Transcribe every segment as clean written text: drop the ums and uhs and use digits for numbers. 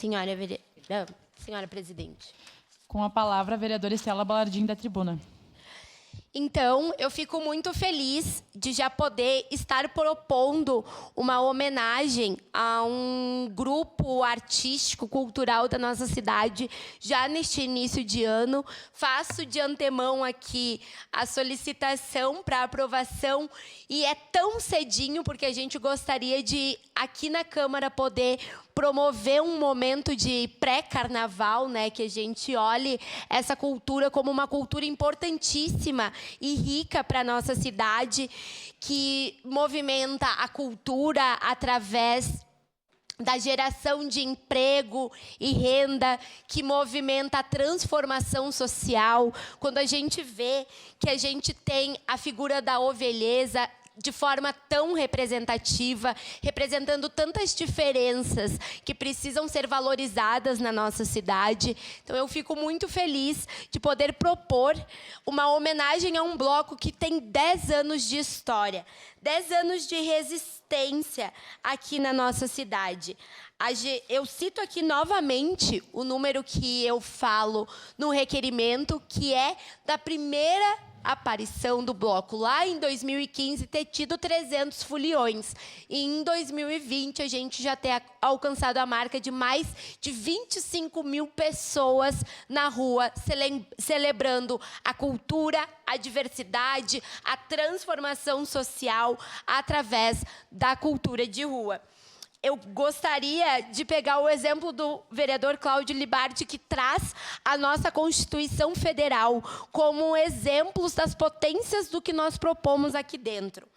Senhora presidente. Com a palavra, a vereadora Estela Balardim, da tribuna. Então, eu fico muito feliz de já poder estar propondo uma homenagem a um grupo artístico, cultural da nossa cidade, já neste início de ano. Faço de antemão aqui a solicitação para aprovação, e é tão cedinho, porque a gente gostaria de, aqui na Câmara, poder promover um momento de pré-carnaval, né, que a gente olhe essa cultura como uma cultura importantíssima e rica para a nossa cidade, que movimenta a cultura através da geração de emprego e renda, que movimenta a transformação social. Quando a gente vê que a gente tem a figura da ovelheza de forma tão representativa, representando tantas diferenças que precisam ser valorizadas na nossa cidade. Então, eu fico muito feliz de poder propor uma homenagem a um bloco que tem 10 anos de história, 10 anos de resistência aqui na nossa cidade. Eu cito aqui novamente o número que eu falo no requerimento, que é da primeira aparição do bloco lá em 2015 ter tido 300 foliões, e em 2020 a gente já ter alcançado a marca de mais de 25 mil pessoas na rua celebrando a cultura, a diversidade, a transformação social através da cultura de rua. Eu gostaria de pegar o exemplo do vereador Cláudio Libardi, que traz a nossa Constituição Federal como exemplos das potências do que nós propomos aqui dentro.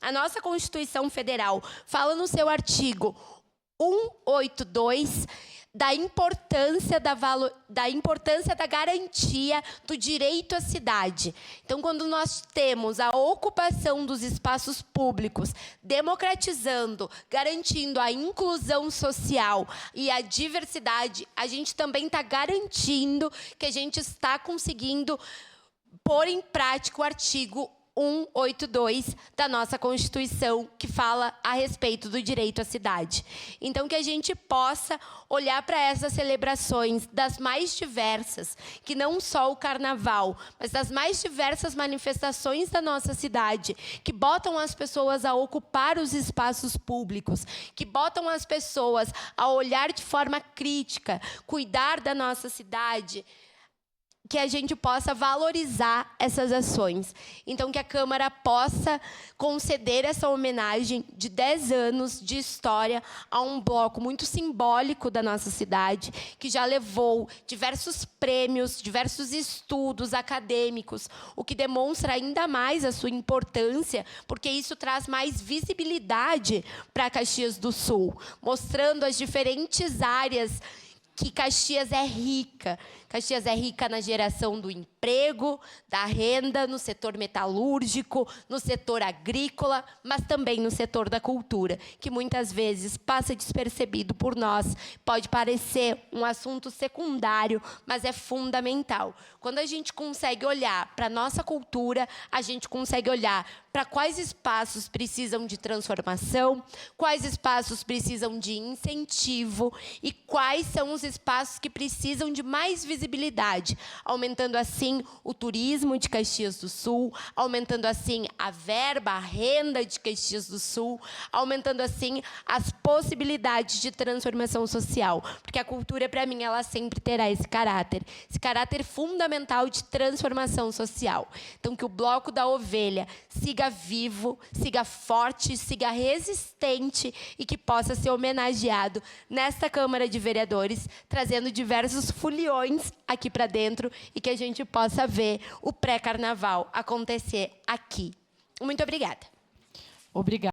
A nossa Constituição Federal fala no seu artigo 182 da importância da garantia do direito à cidade. Então, quando nós temos a ocupação dos espaços públicos, democratizando, garantindo a inclusão social e a diversidade, a gente também está garantindo que a gente está conseguindo pôr em prática o artigo 182 da nossa Constituição, que fala a respeito do direito à cidade. Então, que a gente possa olhar para essas celebrações das mais diversas, que não só o carnaval, mas das mais diversas manifestações da nossa cidade, que botam as pessoas a ocupar os espaços públicos, que botam as pessoas a olhar de forma crítica, cuidar da nossa cidade, que a gente possa valorizar essas ações. Então, que a Câmara possa conceder essa homenagem de 10 anos de história a um bloco muito simbólico da nossa cidade, que já levou diversos prêmios, diversos estudos acadêmicos, o que demonstra ainda mais a sua importância, porque isso traz mais visibilidade para Caxias do Sul, mostrando as diferentes áreas que Caxias é rica. Caxias é rica na geração do emprego, da renda, no setor metalúrgico, no setor agrícola, mas também no setor da cultura, que muitas vezes passa despercebido por nós. Pode parecer um assunto secundário, mas é fundamental. Quando a gente consegue olhar para a nossa cultura, a gente consegue olhar para quais espaços precisam de transformação, quais espaços precisam de incentivo e quais são os espaços que precisam de mais visibilidade, aumentando assim o turismo de Caxias do Sul, aumentando assim a verba, a renda de Caxias do Sul, aumentando assim as possibilidades de transformação social, porque a cultura, para mim, ela sempre terá esse caráter fundamental de transformação social. Então, que o Bloco da Ovelha siga vivo, siga forte, siga resistente e que possa ser homenageado nesta Câmara de Vereadores, trazendo diversos foliões aqui para dentro e que a gente possa ver o pré-carnaval acontecer aqui. Muito obrigada. Obrigada.